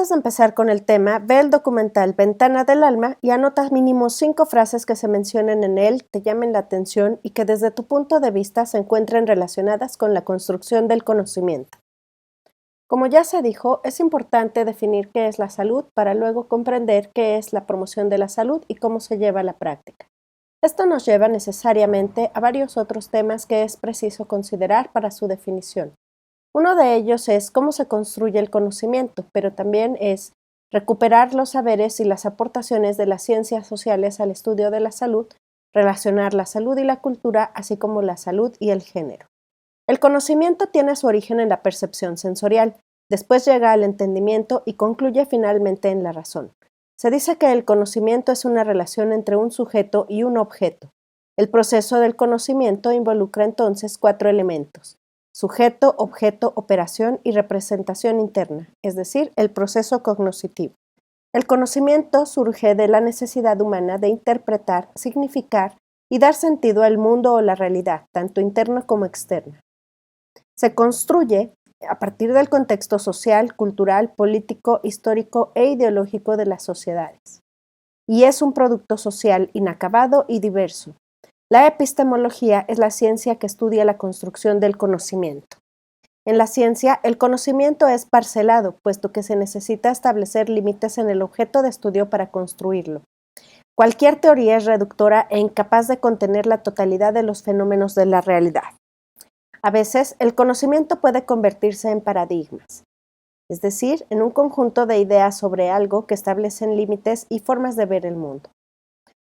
Antes de empezar con el tema, ve el documental Ventana del Alma y anota mínimo 5 frases que se mencionen en él, te llamen la atención y que desde tu punto de vista se encuentren relacionadas con la construcción del conocimiento. Como ya se dijo, es importante definir qué es la salud para luego comprender qué es la promoción de la salud y cómo se lleva a la práctica. Esto nos lleva necesariamente a varios otros temas que es preciso considerar para su definición. Uno de ellos es cómo se construye el conocimiento, pero también es recuperar los saberes y las aportaciones de las ciencias sociales al estudio de la salud, relacionar la salud y la cultura, así como la salud y el género. El conocimiento tiene su origen en la percepción sensorial, después llega al entendimiento y concluye finalmente en la razón. Se dice que el conocimiento es una relación entre un sujeto y un objeto. El proceso del conocimiento involucra entonces 4 elementos: sujeto, objeto, operación y representación interna, es decir, el proceso cognoscitivo. El conocimiento surge de la necesidad humana de interpretar, significar y dar sentido al mundo o la realidad, tanto interna como externa. Se construye a partir del contexto social, cultural, político, histórico e ideológico de las sociedades. Y es un producto social inacabado y diverso. La epistemología es la ciencia que estudia la construcción del conocimiento. En la ciencia, el conocimiento es parcelado, puesto que se necesita establecer límites en el objeto de estudio para construirlo. Cualquier teoría es reductora e incapaz de contener la totalidad de los fenómenos de la realidad. A veces, el conocimiento puede convertirse en paradigmas, es decir, en un conjunto de ideas sobre algo que establecen límites y formas de ver el mundo.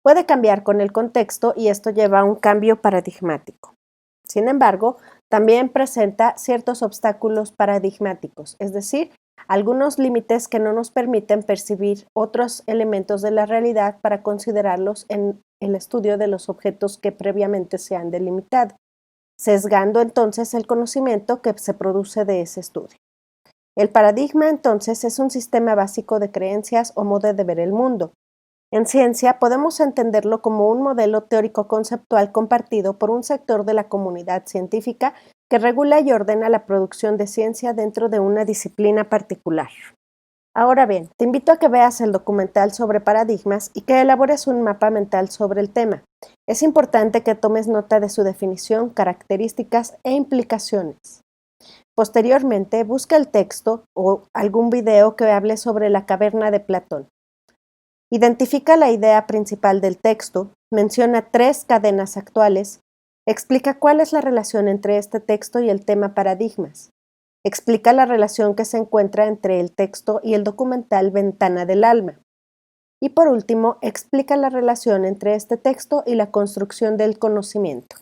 Puede cambiar con el contexto y esto lleva a un cambio paradigmático. Sin embargo, también presenta ciertos obstáculos paradigmáticos, es decir, algunos límites que no nos permiten percibir otros elementos de la realidad para considerarlos en el estudio de los objetos que previamente se han delimitado, sesgando entonces el conocimiento que se produce de ese estudio. El paradigma entonces es un sistema básico de creencias o modo de ver el mundo. En ciencia podemos entenderlo como un modelo teórico-conceptual compartido por un sector de la comunidad científica que regula y ordena la producción de ciencia dentro de una disciplina particular. Ahora bien, te invito a que veas el documental sobre paradigmas y que elabores un mapa mental sobre el tema. Es importante que tomes nota de su definición, características e implicaciones. Posteriormente, busca el texto o algún video que hable sobre la caverna de Platón. Identifica la idea principal del texto, menciona 3 cadenas actuales, explica cuál es la relación entre este texto y el tema paradigmas, explica la relación que se encuentra entre el texto y el documental Ventana del Alma, y por último, explica la relación entre este texto y la construcción del conocimiento.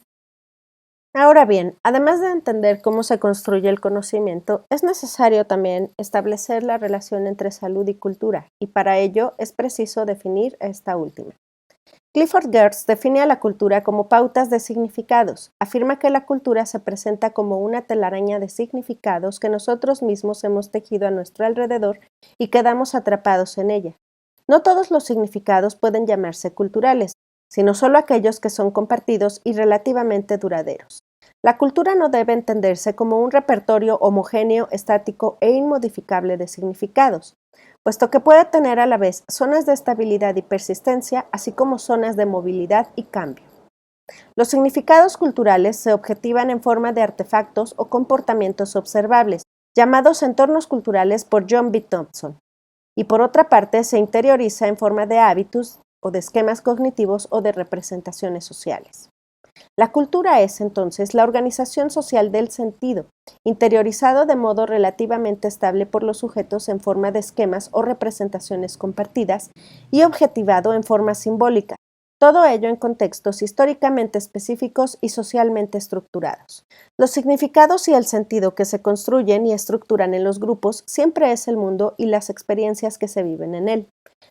Ahora bien, además de entender cómo se construye el conocimiento, es necesario también establecer la relación entre salud y cultura, y para ello es preciso definir esta última. Clifford Geertz define a la cultura como pautas de significados. Afirma que la cultura se presenta como una telaraña de significados que nosotros mismos hemos tejido a nuestro alrededor y quedamos atrapados en ella. No todos los significados pueden llamarse culturales, sino solo aquellos que son compartidos y relativamente duraderos. La cultura no debe entenderse como un repertorio homogéneo, estático e inmodificable de significados, puesto que puede tener a la vez zonas de estabilidad y persistencia, así como zonas de movilidad y cambio. Los significados culturales se objetivan en forma de artefactos o comportamientos observables, llamados entornos culturales por John B. Thompson, y por otra parte se interioriza en forma de hábitos o de esquemas cognitivos o de representaciones sociales. La cultura es, entonces, la organización social del sentido, interiorizado de modo relativamente estable por los sujetos en forma de esquemas o representaciones compartidas y objetivado en forma simbólica, todo ello en contextos históricamente específicos y socialmente estructurados. Los significados y el sentido que se construyen y estructuran en los grupos siempre es el mundo y las experiencias que se viven en él.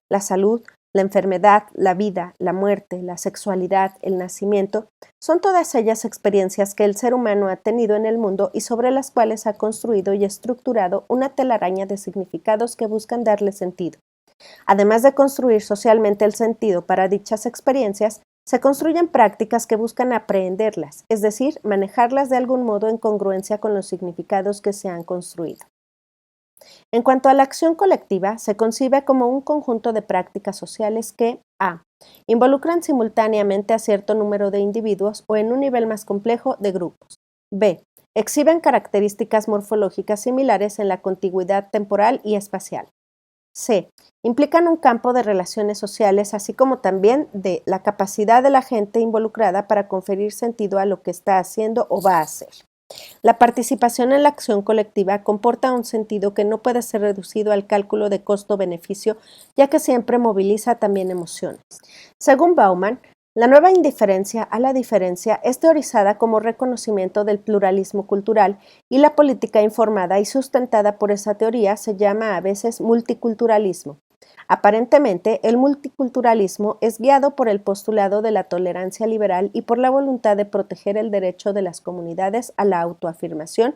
La salud, la enfermedad, la vida, la muerte, la sexualidad, el nacimiento, son todas ellas experiencias que el ser humano ha tenido en el mundo y sobre las cuales ha construido y estructurado una telaraña de significados que buscan darle sentido. Además de construir socialmente el sentido para dichas experiencias, se construyen prácticas que buscan aprehenderlas, es decir, manejarlas de algún modo en congruencia con los significados que se han construido. En cuanto a la acción colectiva, se concibe como un conjunto de prácticas sociales que a. Involucran simultáneamente a cierto número de individuos o en un nivel más complejo de grupos. B. Exhiben características morfológicas similares en la contigüidad temporal y espacial. C. Implican un campo de relaciones sociales, así como también de la capacidad de la gente involucrada para conferir sentido a lo que está haciendo o va a hacer. La participación en la acción colectiva comporta un sentido que no puede ser reducido al cálculo de costo-beneficio, ya que siempre moviliza también emociones. Según Bauman, la nueva indiferencia a la diferencia es teorizada como reconocimiento del pluralismo cultural y la política informada y sustentada por esa teoría se llama a veces multiculturalismo. Aparentemente, el multiculturalismo es guiado por el postulado de la tolerancia liberal y por la voluntad de proteger el derecho de las comunidades a la autoafirmación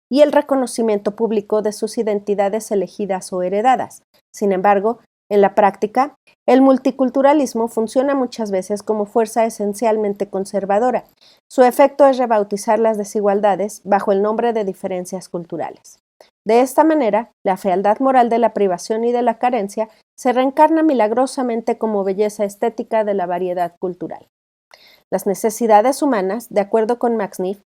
y el reconocimiento público de sus identidades elegidas o heredadas. Sin embargo, en la práctica, el multiculturalismo funciona muchas veces como fuerza esencialmente conservadora. Su efecto es rebautizar las desigualdades bajo el nombre de diferencias culturales. De esta manera, la fealdad moral de la privación y de la carencia se reencarna milagrosamente como belleza estética de la variedad cultural. Las necesidades humanas, de acuerdo con Max Neff,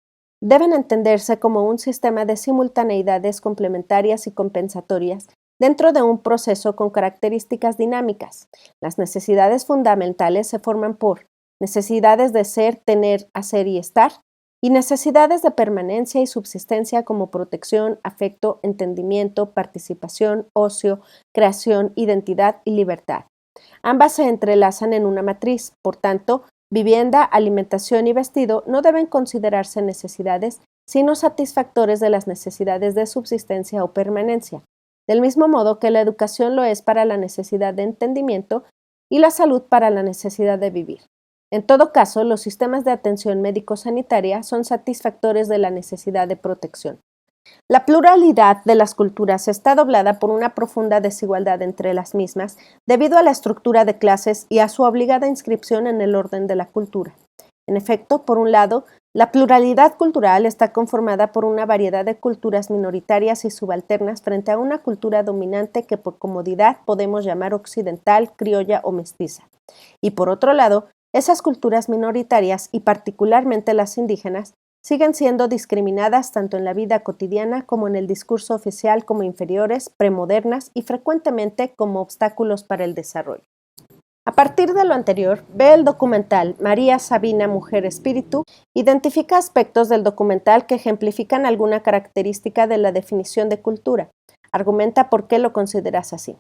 deben entenderse como un sistema de simultaneidades complementarias y compensatorias dentro de un proceso con características dinámicas. Las necesidades fundamentales se forman por necesidades de ser, tener, hacer y estar, y necesidades de permanencia y subsistencia como protección, afecto, entendimiento, participación, ocio, creación, identidad y libertad. Ambas se entrelazan en una matriz, por tanto, vivienda, alimentación y vestido no deben considerarse necesidades, sino satisfactores de las necesidades de subsistencia o permanencia, del mismo modo que la educación lo es para la necesidad de entendimiento y la salud para la necesidad de vivir. En todo caso, los sistemas de atención médico-sanitaria son satisfactores de la necesidad de protección. La pluralidad de las culturas está doblada por una profunda desigualdad entre las mismas debido a la estructura de clases y a su obligada inscripción en el orden de la cultura. En efecto, por un lado, la pluralidad cultural está conformada por una variedad de culturas minoritarias y subalternas frente a una cultura dominante que por comodidad podemos llamar occidental, criolla o mestiza. Y por otro lado, esas culturas minoritarias, y particularmente las indígenas, siguen siendo discriminadas tanto en la vida cotidiana como en el discurso oficial como inferiores, premodernas y frecuentemente como obstáculos para el desarrollo. A partir de lo anterior, ve el documental María Sabina, Mujer Espíritu, identifica aspectos del documental que ejemplifican alguna característica de la definición de cultura. Argumenta por qué lo consideras así.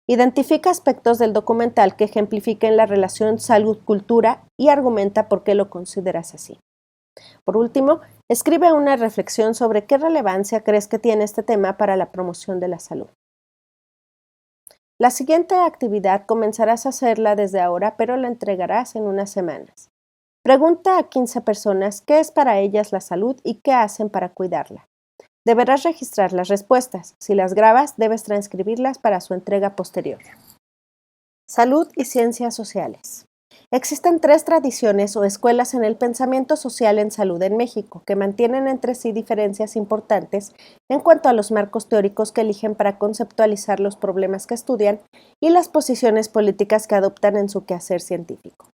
Identifica aspectos del documental que ejemplifiquen la relación salud-cultura y argumenta por qué lo consideras así. Por último, escribe una reflexión sobre qué relevancia crees que tiene este tema para la promoción de la salud. La siguiente actividad comenzarás a hacerla desde ahora, pero la entregarás en unas semanas. Pregunta a 15 personas qué es para ellas la salud y qué hacen para cuidarla. Deberás registrar las respuestas. Si las grabas, debes transcribirlas para su entrega posterior. Salud y ciencias sociales. Existen 3 tradiciones o escuelas en el pensamiento social en salud en México, que mantienen entre sí diferencias importantes en cuanto a los marcos teóricos que eligen para conceptualizar los problemas que estudian y las posiciones políticas que adoptan en su quehacer científico.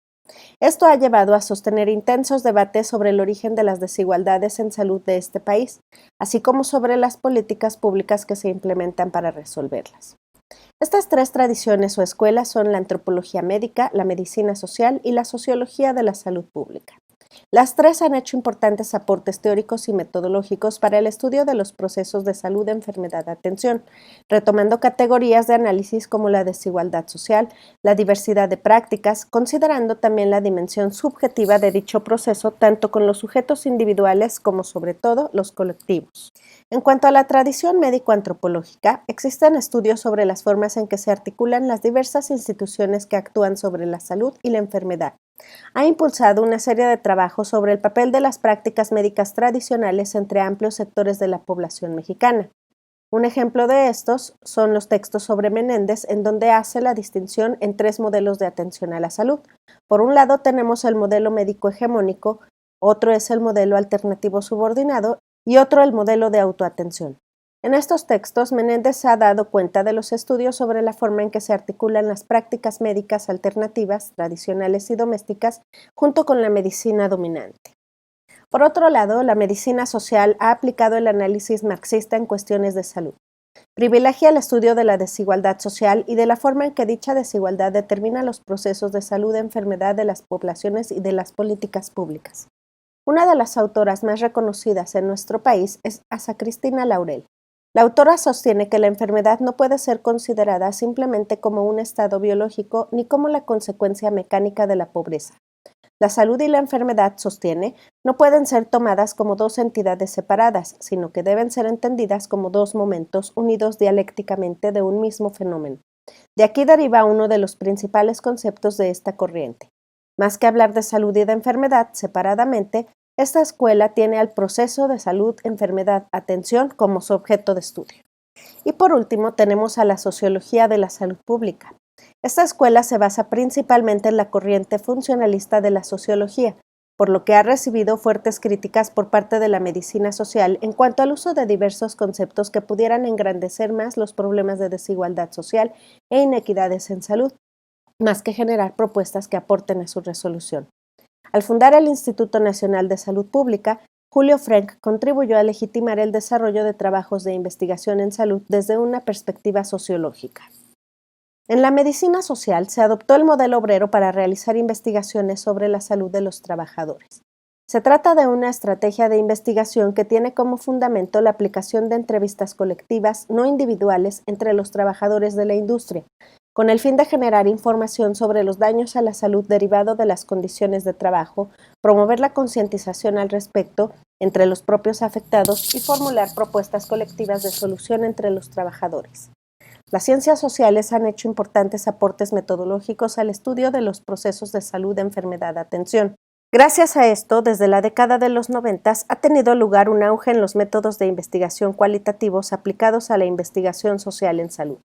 Esto ha llevado a sostener intensos debates sobre el origen de las desigualdades en salud de este país, así como sobre las políticas públicas que se implementan para resolverlas. Estas 3 tradiciones o escuelas son la antropología médica, la medicina social y la sociología de la salud pública. Las 3 han hecho importantes aportes teóricos y metodológicos para el estudio de los procesos de salud, enfermedad, atención, retomando categorías de análisis como la desigualdad social, la diversidad de prácticas, considerando también la dimensión subjetiva de dicho proceso tanto con los sujetos individuales como sobre todo los colectivos. En cuanto a la tradición médico-antropológica, existen estudios sobre las formas en que se articulan las diversas instituciones que actúan sobre la salud y la enfermedad. Ha impulsado una serie de trabajos sobre el papel de las prácticas médicas tradicionales entre amplios sectores de la población mexicana. Un ejemplo de estos son los textos sobre Menéndez, en donde hace la distinción en 3 modelos de atención a la salud. Por un lado tenemos el modelo médico hegemónico, otro es el modelo alternativo subordinado y otro el modelo de autoatención. En estos textos, Menéndez se ha dado cuenta de los estudios sobre la forma en que se articulan las prácticas médicas alternativas, tradicionales y domésticas, junto con la medicina dominante. Por otro lado, la medicina social ha aplicado el análisis marxista en cuestiones de salud. Privilegia el estudio de la desigualdad social y de la forma en que dicha desigualdad determina los procesos de salud e enfermedad de las poblaciones y de las políticas públicas. Una de las autoras más reconocidas en nuestro país es Asa Cristina Laurel. La autora sostiene que la enfermedad no puede ser considerada simplemente como un estado biológico ni como la consecuencia mecánica de la pobreza. La salud y la enfermedad, sostiene, no pueden ser tomadas como dos entidades separadas, sino que deben ser entendidas como dos momentos unidos dialécticamente de un mismo fenómeno. De aquí deriva uno de los principales conceptos de esta corriente. Más que hablar de salud y de enfermedad separadamente, esta escuela tiene al proceso de salud-enfermedad-atención como su objeto de estudio. Y por último, tenemos a la sociología de la salud pública. Esta escuela se basa principalmente en la corriente funcionalista de la sociología, por lo que ha recibido fuertes críticas por parte de la medicina social en cuanto al uso de diversos conceptos que pudieran engrandecer más los problemas de desigualdad social e inequidades en salud, más que generar propuestas que aporten a su resolución. Al fundar el Instituto Nacional de Salud Pública, Julio Frenk contribuyó a legitimar el desarrollo de trabajos de investigación en salud desde una perspectiva sociológica. En la medicina social se adoptó el modelo obrero para realizar investigaciones sobre la salud de los trabajadores. Se trata de una estrategia de investigación que tiene como fundamento la aplicación de entrevistas colectivas, no individuales, entre los trabajadores de la industria, con el fin de generar información sobre los daños a la salud derivados de las condiciones de trabajo, promover la concientización al respecto entre los propios afectados y formular propuestas colectivas de solución entre los trabajadores. Las ciencias sociales han hecho importantes aportes metodológicos al estudio de los procesos de salud, enfermedad, atención. Gracias a esto, desde la década de los 90 ha tenido lugar un auge en los métodos de investigación cualitativos aplicados a la investigación social en salud.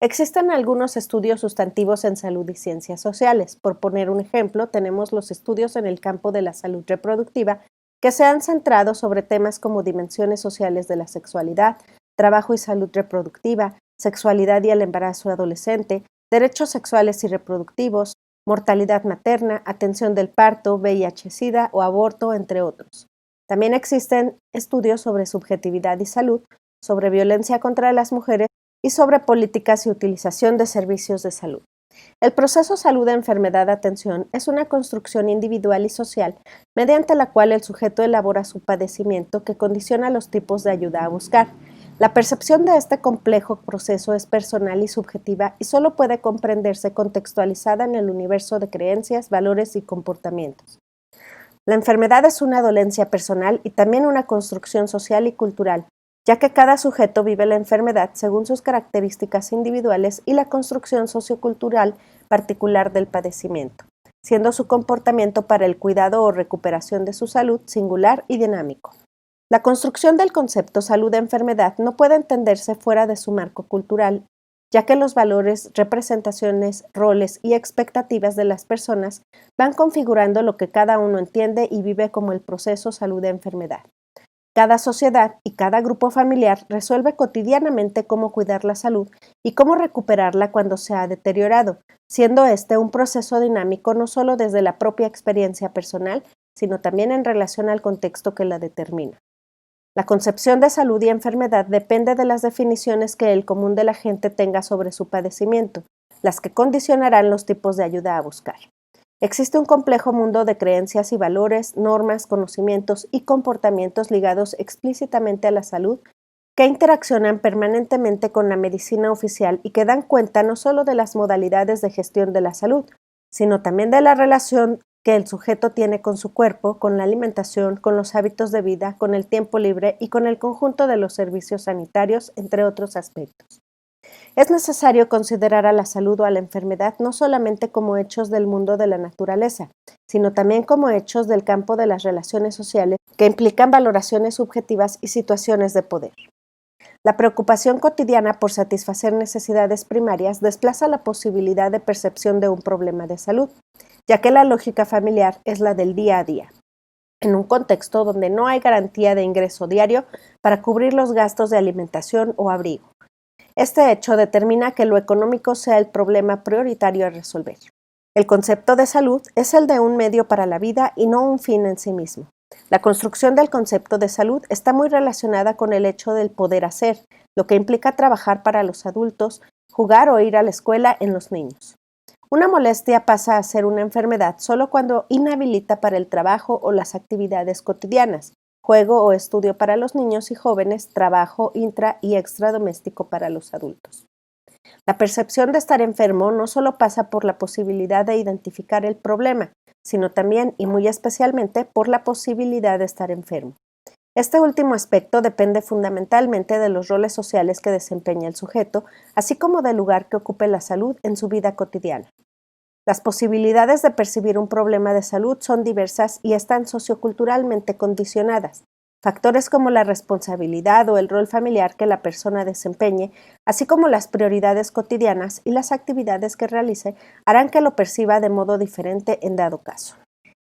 Existen algunos estudios sustantivos en salud y ciencias sociales. Por poner un ejemplo, tenemos los estudios en el campo de la salud reproductiva que se han centrado sobre temas como dimensiones sociales de la sexualidad, trabajo y salud reproductiva, sexualidad y el embarazo adolescente, derechos sexuales y reproductivos, mortalidad materna, atención del parto, VIH-Sida o aborto, entre otros. También existen estudios sobre subjetividad y salud, sobre violencia contra las mujeres y sobre políticas y utilización de servicios de salud. El proceso salud-enfermedad-atención es una construcción individual y social mediante la cual el sujeto elabora su padecimiento que condiciona los tipos de ayuda a buscar. La percepción de este complejo proceso es personal y subjetiva y solo puede comprenderse contextualizada en el universo de creencias, valores y comportamientos. La enfermedad es una dolencia personal y también una construcción social y cultural, ya que cada sujeto vive la enfermedad según sus características individuales y la construcción sociocultural particular del padecimiento, siendo su comportamiento para el cuidado o recuperación de su salud singular y dinámico. La construcción del concepto salud-enfermedad no puede entenderse fuera de su marco cultural, ya que los valores, representaciones, roles y expectativas de las personas van configurando lo que cada uno entiende y vive como el proceso salud-enfermedad. Cada sociedad y cada grupo familiar resuelve cotidianamente cómo cuidar la salud y cómo recuperarla cuando se ha deteriorado, siendo este un proceso dinámico no solo desde la propia experiencia personal, sino también en relación al contexto que la determina. La concepción de salud y enfermedad depende de las definiciones que el común de la gente tenga sobre su padecimiento, las que condicionarán los tipos de ayuda a buscar. Existe un complejo mundo de creencias y valores, normas, conocimientos y comportamientos ligados explícitamente a la salud que interaccionan permanentemente con la medicina oficial y que dan cuenta no solo de las modalidades de gestión de la salud, sino también de la relación que el sujeto tiene con su cuerpo, con la alimentación, con los hábitos de vida, con el tiempo libre y con el conjunto de los servicios sanitarios, entre otros aspectos. Es necesario considerar a la salud o a la enfermedad no solamente como hechos del mundo de la naturaleza, sino también como hechos del campo de las relaciones sociales que implican valoraciones subjetivas y situaciones de poder. La preocupación cotidiana por satisfacer necesidades primarias desplaza la posibilidad de percepción de un problema de salud, ya que la lógica familiar es la del día a día. en un contexto donde no hay garantía de ingreso diario para cubrir los gastos de alimentación o abrigo. Este hecho determina que lo económico sea el problema prioritario a resolver. El concepto de salud es el de un medio para la vida y no un fin en sí mismo. La construcción del concepto de salud está muy relacionada con el hecho del poder hacer, lo que implica trabajar para los adultos, jugar o ir a la escuela en los niños. Una molestia pasa a ser una enfermedad solo cuando inhabilita para el trabajo o las actividades cotidianas, juego o estudio para los niños y jóvenes, trabajo intra y extradoméstico para los adultos. La percepción de estar enfermo no solo pasa por la posibilidad de identificar el problema, sino también y muy especialmente por la posibilidad de estar enfermo. Este último aspecto depende fundamentalmente de los roles sociales que desempeña el sujeto, así como del lugar que ocupe la salud en su vida cotidiana. Las posibilidades de percibir un problema de salud son diversas y están socioculturalmente condicionadas. Factores como la responsabilidad o el rol familiar que la persona desempeñe, así como las prioridades cotidianas y las actividades que realice, harán que lo perciba de modo diferente en dado caso.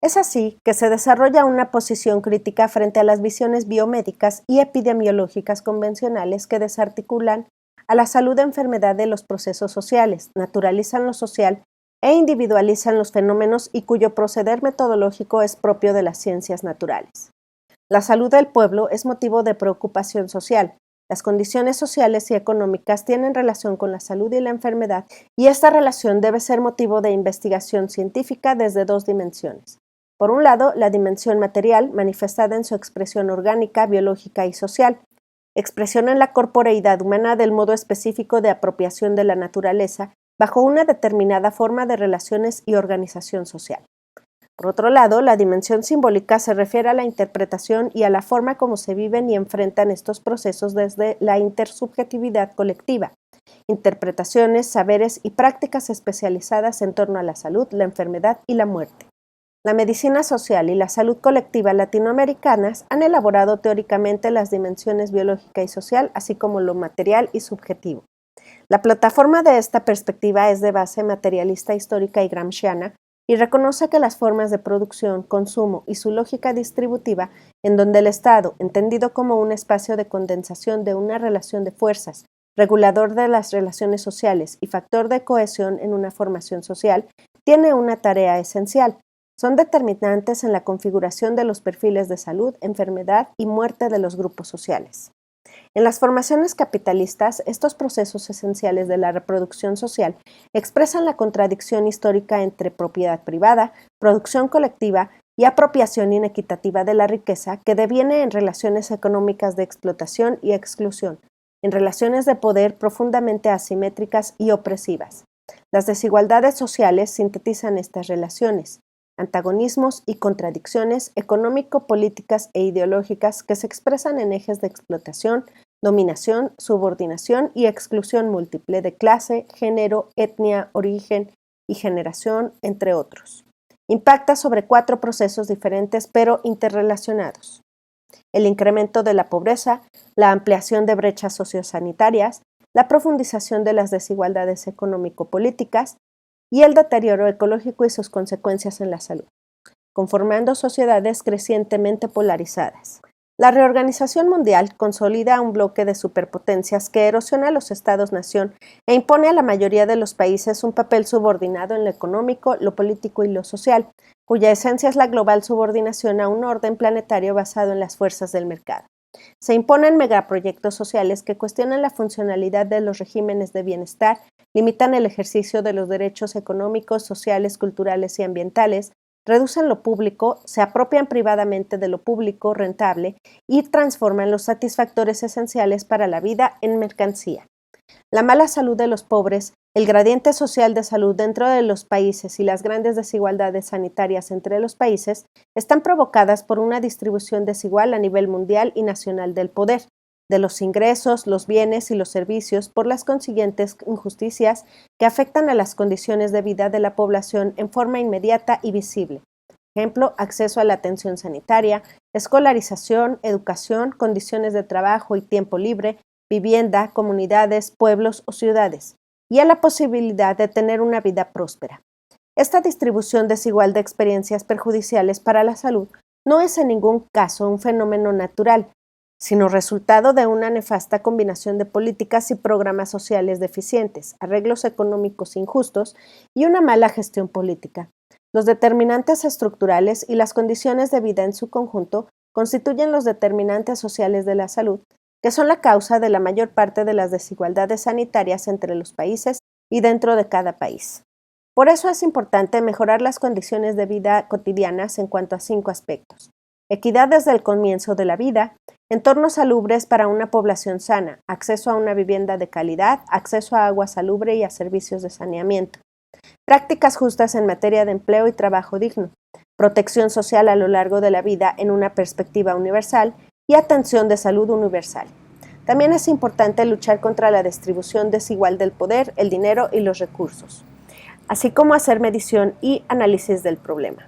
Es así que se desarrolla una posición crítica frente a las visiones biomédicas y epidemiológicas convencionales que desarticulan a la salud-enfermedad de los procesos sociales, naturalizan lo social e individualizan los fenómenos y cuyo proceder metodológico es propio de las ciencias naturales. La salud del pueblo es motivo de preocupación social. Las condiciones sociales y económicas tienen relación con la salud y la enfermedad, y esta relación debe ser motivo de investigación científica desde dos dimensiones. Por un lado, la dimensión material, manifestada en su expresión orgánica, biológica y social, expresión en la corporeidad humana del modo específico de apropiación de la naturaleza bajo una determinada forma de relaciones y organización social. Por otro lado, la dimensión simbólica se refiere a la interpretación y a la forma como se viven y enfrentan estos procesos desde la intersubjetividad colectiva, interpretaciones, saberes y prácticas especializadas en torno a la salud, la enfermedad y la muerte. La medicina social y la salud colectiva latinoamericanas han elaborado teóricamente las dimensiones biológica y social, así como lo material y subjetivo. La plataforma de esta perspectiva es de base materialista histórica y gramsciana y reconoce que las formas de producción, consumo y su lógica distributiva, en donde el Estado, entendido como un espacio de condensación de una relación de fuerzas, regulador de las relaciones sociales y factor de cohesión en una formación social, tiene una tarea esencial. Son determinantes en la configuración de los perfiles de salud, enfermedad y muerte de los grupos sociales. En las formaciones capitalistas, estos procesos esenciales de la reproducción social expresan la contradicción histórica entre propiedad privada, producción colectiva y apropiación inequitativa de la riqueza que deviene en relaciones económicas de explotación y exclusión, en relaciones de poder profundamente asimétricas y opresivas. Las desigualdades sociales sintetizan estas relaciones, antagonismos y contradicciones económico-políticas e ideológicas que se expresan en ejes de explotación, dominación, subordinación y exclusión múltiple de clase, género, etnia, origen y generación, entre otros. Impacta sobre 4 procesos diferentes pero interrelacionados: el incremento de la pobreza, la ampliación de brechas sociosanitarias, la profundización de las desigualdades económico-políticas, y el deterioro ecológico y sus consecuencias en la salud, conformando sociedades crecientemente polarizadas. La reorganización mundial consolida un bloque de superpotencias que erosiona a los estados-nación e impone a la mayoría de los países un papel subordinado en lo económico, lo político y lo social, cuya esencia es la global subordinación a un orden planetario basado en las fuerzas del mercado. Se imponen megaproyectos sociales que cuestionan la funcionalidad de los regímenes de bienestar, limitan el ejercicio de los derechos económicos, sociales, culturales y ambientales, reducen lo público, se apropian privadamente de lo público rentable y transforman los satisfactores esenciales para la vida en mercancía. La mala salud de los pobres, el gradiente social de salud dentro de los países y las grandes desigualdades sanitarias entre los países están provocadas por una distribución desigual a nivel mundial y nacional del poder, de los ingresos, los bienes y los servicios, por las consiguientes injusticias que afectan a las condiciones de vida de la población en forma inmediata y visible. Ejemplo, acceso a la atención sanitaria, escolarización, educación, condiciones de trabajo y tiempo libre, vivienda, comunidades, pueblos o ciudades, y a la posibilidad de tener una vida próspera. Esta distribución desigual de experiencias perjudiciales para la salud no es en ningún caso un fenómeno natural, sino resultado de una nefasta combinación de políticas y programas sociales deficientes, arreglos económicos injustos y una mala gestión política. Los determinantes estructurales y las condiciones de vida en su conjunto constituyen los determinantes sociales de la salud, que son la causa de la mayor parte de las desigualdades sanitarias entre los países y dentro de cada país. Por eso es importante mejorar las condiciones de vida cotidianas en cuanto a 5 aspectos: equidad desde el comienzo de la vida, entornos salubres para una población sana, acceso a una vivienda de calidad, acceso a agua salubre y a servicios de saneamiento, prácticas justas en materia de empleo y trabajo digno, protección social a lo largo de la vida en una perspectiva universal y atención de salud universal. También es importante luchar contra la distribución desigual del poder, el dinero y los recursos, así como hacer medición y análisis del problema.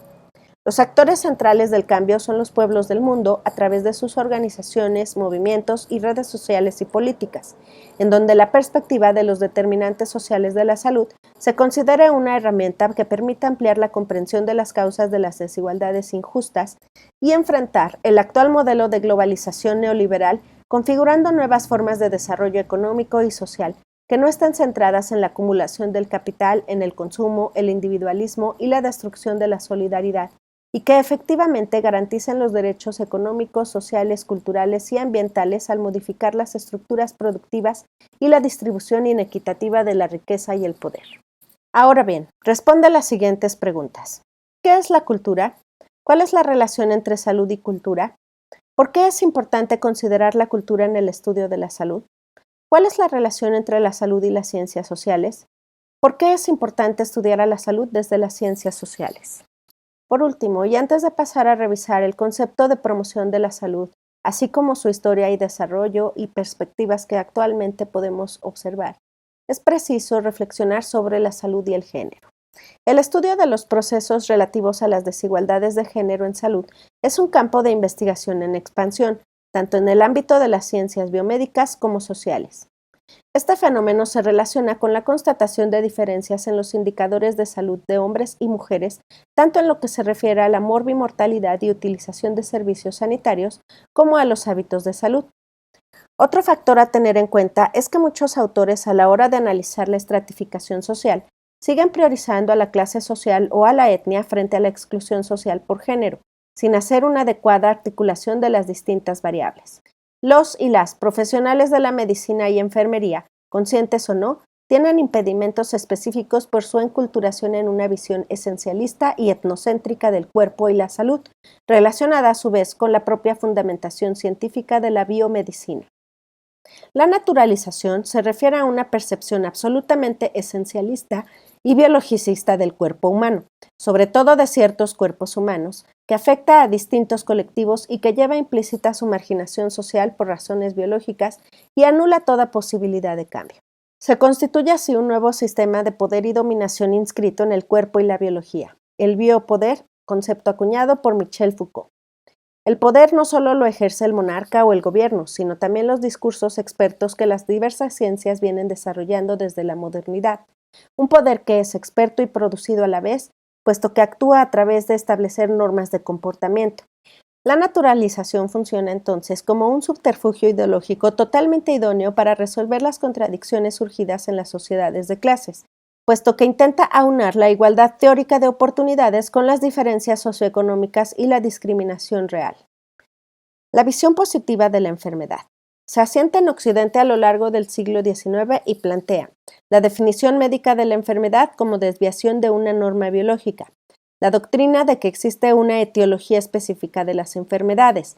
Los actores centrales del cambio son los pueblos del mundo a través de sus organizaciones, movimientos y redes sociales y políticas, en donde la perspectiva de los determinantes sociales de la salud se considera una herramienta que permita ampliar la comprensión de las causas de las desigualdades injustas y enfrentar el actual modelo de globalización neoliberal, configurando nuevas formas de desarrollo económico y social que no están centradas en la acumulación del capital, en el consumo, el individualismo y la destrucción de la solidaridad, y que efectivamente garanticen los derechos económicos, sociales, culturales y ambientales al modificar las estructuras productivas y la distribución inequitativa de la riqueza y el poder. Ahora bien, responde a las siguientes preguntas. ¿Qué es la cultura? ¿Cuál es la relación entre salud y cultura? ¿Por qué es importante considerar la cultura en el estudio de la salud? ¿Cuál es la relación entre la salud y las ciencias sociales? ¿Por qué es importante estudiar a la salud desde las ciencias sociales? Por último, y antes de pasar a revisar el concepto de promoción de la salud, así como su historia y desarrollo y perspectivas que actualmente podemos observar, es preciso reflexionar sobre la salud y el género. El estudio de los procesos relativos a las desigualdades de género en salud es un campo de investigación en expansión, tanto en el ámbito de las ciencias biomédicas como sociales. Este fenómeno se relaciona con la constatación de diferencias en los indicadores de salud de hombres y mujeres, tanto en lo que se refiere a la morbimortalidad y utilización de servicios sanitarios, como a los hábitos de salud. Otro factor a tener en cuenta es que muchos autores, a la hora de analizar la estratificación social, siguen priorizando a la clase social o a la etnia frente a la exclusión social por género, sin hacer una adecuada articulación de las distintas variables. Los y las profesionales de la medicina y enfermería, conscientes o no, tienen impedimentos específicos por su enculturación en una visión esencialista y etnocéntrica del cuerpo y la salud, relacionada a su vez con la propia fundamentación científica de la biomedicina. La naturalización se refiere a una percepción absolutamente esencialista y biologicista del cuerpo humano, sobre todo de ciertos cuerpos humanos, que afecta a distintos colectivos y que lleva implícita su marginación social por razones biológicas y anula toda posibilidad de cambio. Se constituye así un nuevo sistema de poder y dominación inscrito en el cuerpo y la biología, el biopoder, concepto acuñado por Michel Foucault. El poder no solo lo ejerce el monarca o el gobierno, sino también los discursos expertos que las diversas ciencias vienen desarrollando desde la modernidad. Un poder que es experto y producido a la vez, puesto que actúa a través de establecer normas de comportamiento. La naturalización funciona entonces como un subterfugio ideológico totalmente idóneo para resolver las contradicciones surgidas en las sociedades de clases, puesto que intenta aunar la igualdad teórica de oportunidades con las diferencias socioeconómicas y la discriminación real. La visión positiva de la enfermedad. Se asienta en Occidente a lo largo del siglo XIX y plantea la definición médica de la enfermedad como desviación de una norma biológica, la doctrina de que existe una etiología específica de las enfermedades,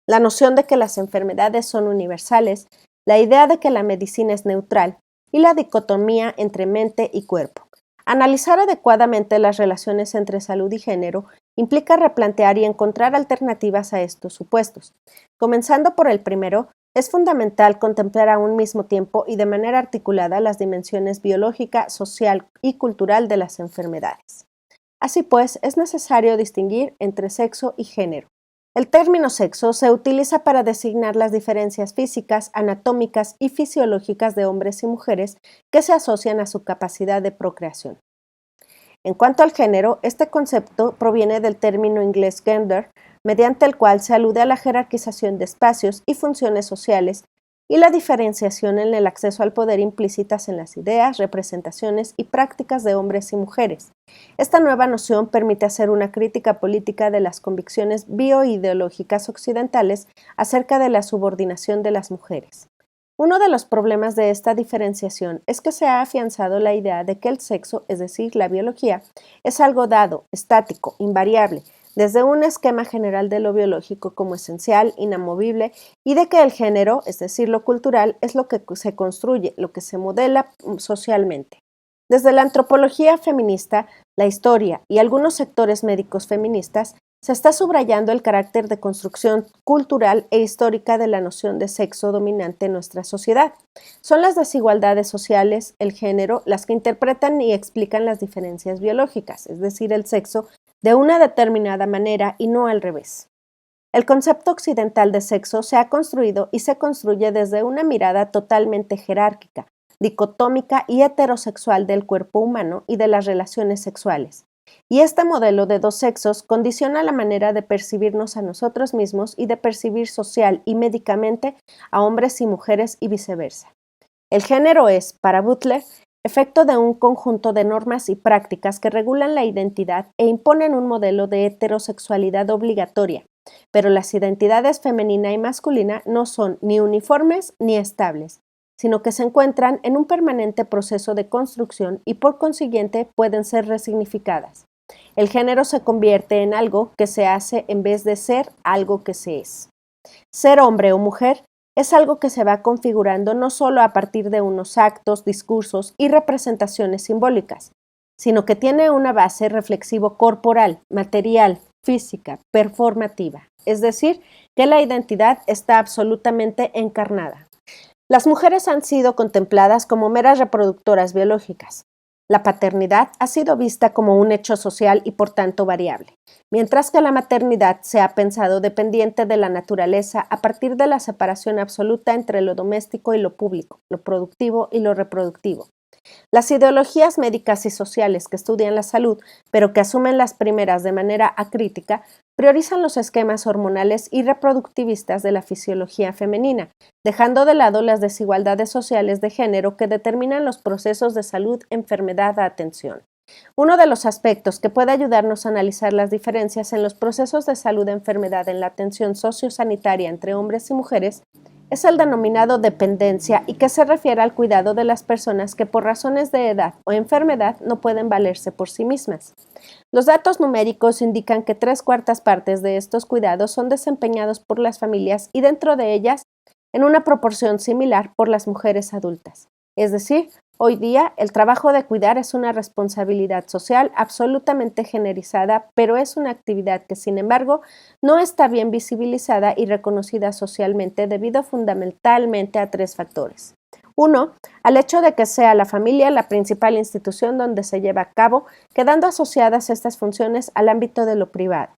la noción de que las enfermedades son universales, la idea de que la medicina es neutral y la dicotomía entre mente y cuerpo. Analizar adecuadamente las relaciones entre salud y género implica replantear y encontrar alternativas a estos supuestos. Comenzando por el primero, es fundamental contemplar a un mismo tiempo y de manera articulada las dimensiones biológica, social y cultural de las enfermedades. Así pues, es necesario distinguir entre sexo y género. El término sexo se utiliza para designar las diferencias físicas, anatómicas y fisiológicas de hombres y mujeres que se asocian a su capacidad de procreación. En cuanto al género, este concepto proviene del término inglés gender, mediante el cual se alude a la jerarquización de espacios y funciones sociales y la diferenciación en el acceso al poder implícitas en las ideas, representaciones y prácticas de hombres y mujeres. Esta nueva noción permite hacer una crítica política de las convicciones bioideológicas occidentales acerca de la subordinación de las mujeres. Uno de los problemas de esta diferenciación es que se ha afianzado la idea de que el sexo, es decir, la biología, es algo dado, estático, invariable, desde un esquema general de lo biológico como esencial, inamovible, y de que el género, es decir, lo cultural, es lo que se construye, lo que se modela socialmente. Desde la antropología feminista, la historia y algunos sectores médicos feministas, se está subrayando el carácter de construcción cultural e histórica de la noción de sexo dominante en nuestra sociedad. Son las desigualdades sociales, el género, las que interpretan y explican las diferencias biológicas, es decir, el sexo, de una determinada manera y no al revés. El concepto occidental de sexo se ha construido y se construye desde una mirada totalmente jerárquica, dicotómica y heterosexual del cuerpo humano y de las relaciones sexuales. Y este modelo de dos sexos condiciona la manera de percibirnos a nosotros mismos y de percibir social y médicamente a hombres y mujeres y viceversa. El género es, para Butler, efecto de un conjunto de normas y prácticas que regulan la identidad e imponen un modelo de heterosexualidad obligatoria, pero las identidades femenina y masculina no son ni uniformes ni estables, sino que se encuentran en un permanente proceso de construcción y por consiguiente pueden ser resignificadas. El género se convierte en algo que se hace en vez de ser algo que se es. Ser hombre o mujer es algo que se va configurando no solo a partir de unos actos, discursos y representaciones simbólicas, sino que tiene una base reflexivo corporal, material, física, performativa, es decir, que la identidad está absolutamente encarnada. Las mujeres han sido contempladas como meras reproductoras biológicas. La paternidad ha sido vista como un hecho social y por tanto variable, mientras que la maternidad se ha pensado dependiente de la naturaleza a partir de la separación absoluta entre lo doméstico y lo público, lo productivo y lo reproductivo. Las ideologías médicas y sociales que estudian la salud, pero que asumen las primeras de manera acrítica, priorizan los esquemas hormonales y reproductivistas de la fisiología femenina, dejando de lado las desigualdades sociales de género que determinan los procesos de salud, enfermedad, atención. Uno de los aspectos que puede ayudarnos a analizar las diferencias en los procesos de salud-enfermedad en la atención sociosanitaria entre hombres y mujeres es el denominado dependencia y que se refiere al cuidado de las personas que por razones de edad o enfermedad no pueden valerse por sí mismas. Los datos numéricos indican que 3/4 partes de estos cuidados son desempeñados por las familias y dentro de ellas en una proporción similar por las mujeres adultas. Es decir, hoy día el trabajo de cuidar es una responsabilidad social absolutamente generalizada, pero es una actividad que, sin embargo, no está bien visibilizada y reconocida socialmente debido fundamentalmente a 3 factores. 1. Al hecho de que sea la familia la principal institución donde se lleva a cabo, quedando asociadas estas funciones al ámbito de lo privado.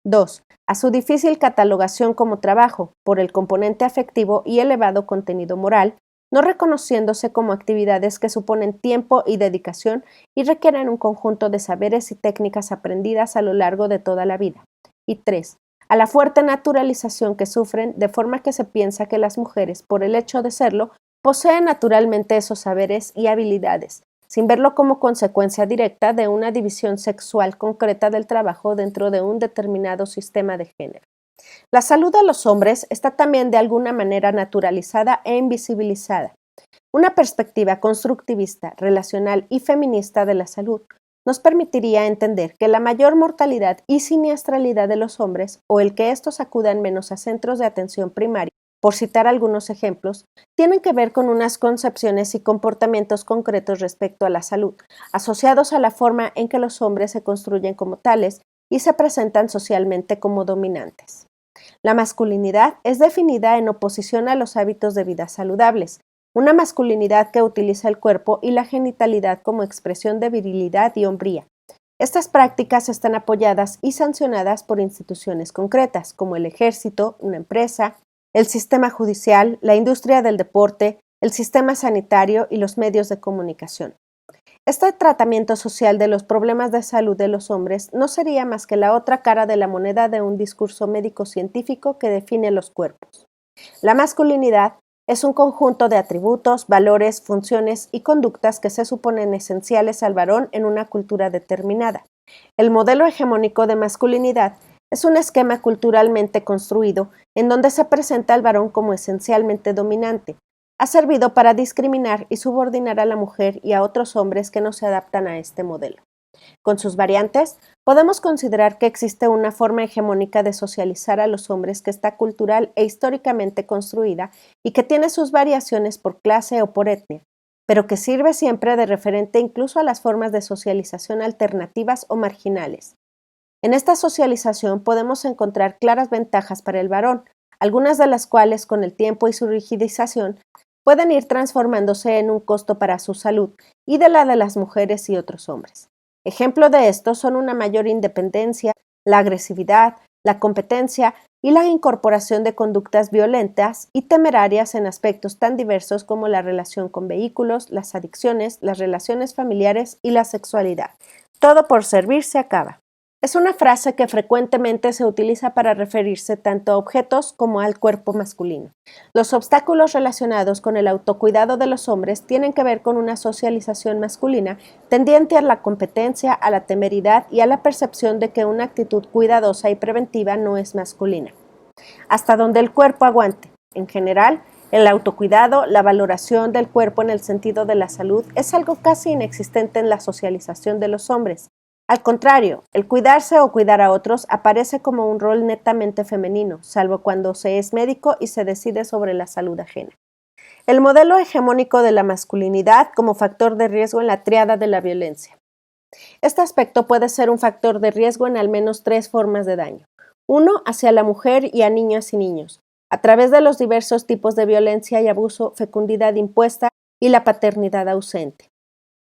2. A su difícil catalogación como trabajo, por el componente afectivo y elevado contenido moral, no reconociéndose como actividades que suponen tiempo y dedicación y requieren un conjunto de saberes y técnicas aprendidas a lo largo de toda la vida. Y 3. A la fuerte naturalización que sufren, de forma que se piensa que las mujeres, por el hecho de serlo, poseen naturalmente esos saberes y habilidades, sin verlo como consecuencia directa de una división sexual concreta del trabajo dentro de un determinado sistema de género. La salud de los hombres está también de alguna manera naturalizada e invisibilizada. Una perspectiva constructivista, relacional y feminista de la salud nos permitiría entender que la mayor mortalidad y siniestralidad de los hombres, o el que estos acudan menos a centros de atención primaria, por citar algunos ejemplos, tienen que ver con unas concepciones y comportamientos concretos respecto a la salud, asociados a la forma en que los hombres se construyen como tales y se presentan socialmente como dominantes. La masculinidad es definida en oposición a los hábitos de vida saludables, una masculinidad que utiliza el cuerpo y la genitalidad como expresión de virilidad y hombría. Estas prácticas están apoyadas y sancionadas por instituciones concretas, como el ejército, una empresa, el sistema judicial, la industria del deporte, el sistema sanitario y los medios de comunicación. Este tratamiento social de los problemas de salud de los hombres no sería más que la otra cara de la moneda de un discurso médico-científico que define los cuerpos. La masculinidad es un conjunto de atributos, valores, funciones y conductas que se suponen esenciales al varón en una cultura determinada. El modelo hegemónico de masculinidad es un esquema culturalmente construido en donde se presenta al varón como esencialmente dominante. Ha servido para discriminar y subordinar a la mujer y a otros hombres que no se adaptan a este modelo. Con sus variantes, podemos considerar que existe una forma hegemónica de socializar a los hombres que está cultural e históricamente construida y que tiene sus variaciones por clase o por etnia, pero que sirve siempre de referente incluso a las formas de socialización alternativas o marginales. En esta socialización podemos encontrar claras ventajas para el varón, algunas de las cuales con el tiempo y su rigidización pueden ir transformándose en un costo para su salud y de la de las mujeres y otros hombres. Ejemplo de esto son una mayor independencia, la agresividad, la competencia y la incorporación de conductas violentas y temerarias en aspectos tan diversos como la relación con vehículos, las adicciones, las relaciones familiares y la sexualidad. Todo por servir se acaba. Es una frase que frecuentemente se utiliza para referirse tanto a objetos como al cuerpo masculino. Los obstáculos relacionados con el autocuidado de los hombres tienen que ver con una socialización masculina tendiente a la competencia, a la temeridad y a la percepción de que una actitud cuidadosa y preventiva no es masculina. Hasta donde el cuerpo aguante. En general, el autocuidado, la valoración del cuerpo en el sentido de la salud, es algo casi inexistente en la socialización de los hombres. Al contrario, el cuidarse o cuidar a otros aparece como un rol netamente femenino, salvo cuando se es médico y se decide sobre la salud ajena. El modelo hegemónico de la masculinidad como factor de riesgo en la tríada de la violencia. Este aspecto puede ser un factor de riesgo en al menos 3 formas de daño. 1. Hacia la mujer y a niñas y niños, a través de los diversos tipos de violencia y abuso, fecundidad impuesta y la paternidad ausente.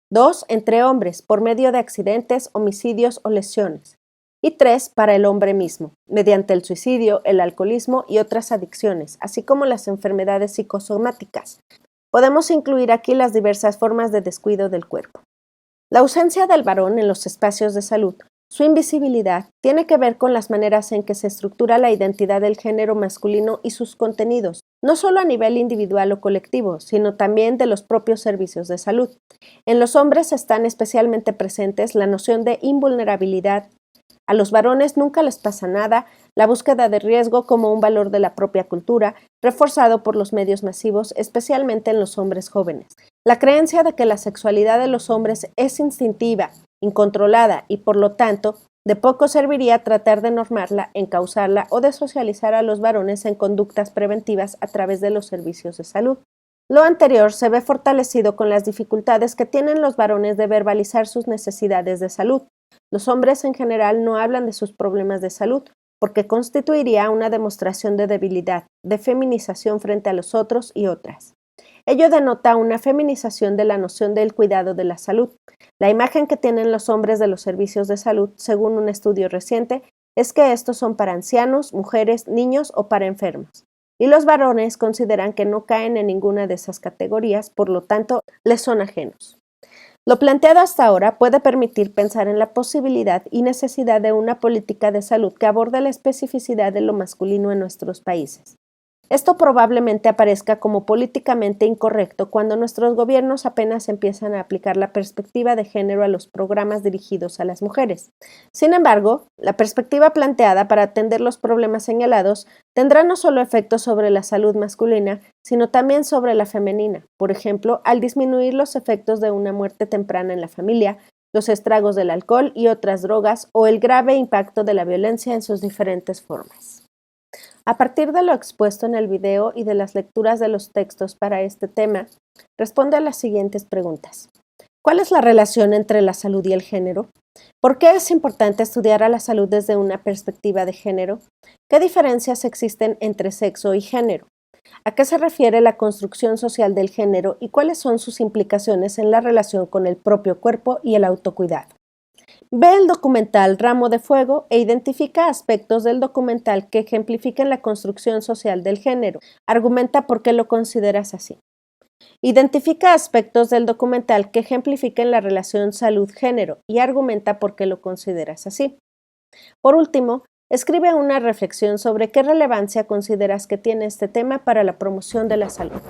2. Entre hombres, por medio de accidentes, homicidios o lesiones. Y 3. Para el hombre mismo, mediante el suicidio, el alcoholismo y otras adicciones, así como las enfermedades psicosomáticas. Podemos incluir aquí las diversas formas de descuido del cuerpo. La ausencia del varón en los espacios de salud, su invisibilidad, tiene que ver con las maneras en que se estructura la identidad del género masculino y sus contenidos, no solo a nivel individual o colectivo, sino también de los propios servicios de salud. En los hombres están especialmente presentes la noción de invulnerabilidad. A los varones nunca les pasa nada, la búsqueda de riesgo como un valor de la propia cultura, reforzado por los medios masivos, especialmente en los hombres jóvenes. La creencia de que la sexualidad de los hombres es instintiva, incontrolada y, por lo tanto, de poco serviría tratar de normarla, encauzarla o de socializar a los varones en conductas preventivas a través de los servicios de salud. Lo anterior se ve fortalecido con las dificultades que tienen los varones de verbalizar sus necesidades de salud. Los hombres en general no hablan de sus problemas de salud, porque constituiría una demostración de debilidad, de feminización frente a los otros y otras. Ello denota una feminización de la noción del cuidado de la salud. La imagen que tienen los hombres de los servicios de salud, según un estudio reciente, es que estos son para ancianos, mujeres, niños o para enfermos. Y los varones consideran que no caen en ninguna de esas categorías, por lo tanto, les son ajenos. Lo planteado hasta ahora puede permitir pensar en la posibilidad y necesidad de una política de salud que aborde la especificidad de lo masculino en nuestros países. Esto probablemente aparezca como políticamente incorrecto cuando nuestros gobiernos apenas empiezan a aplicar la perspectiva de género a los programas dirigidos a las mujeres. Sin embargo, la perspectiva planteada para atender los problemas señalados tendrá no solo efectos sobre la salud masculina, sino también sobre la femenina, por ejemplo, al disminuir los efectos de una muerte temprana en la familia, los estragos del alcohol y otras drogas o el grave impacto de la violencia en sus diferentes formas. A partir de lo expuesto en el video y de las lecturas de los textos para este tema, responde a las siguientes preguntas. ¿Cuál es la relación entre la salud y el género? ¿Por qué es importante estudiar a la salud desde una perspectiva de género? ¿Qué diferencias existen entre sexo y género? ¿A qué se refiere la construcción social del género y cuáles son sus implicaciones en la relación con el propio cuerpo y el autocuidado? Ve el documental Ramo de Fuego e identifica aspectos del documental que ejemplifiquen la construcción social del género. Argumenta por qué lo consideras así. Identifica aspectos del documental que ejemplifiquen la relación salud-género y argumenta por qué lo consideras así. Por último, escribe una reflexión sobre qué relevancia consideras que tiene este tema para la promoción de la salud.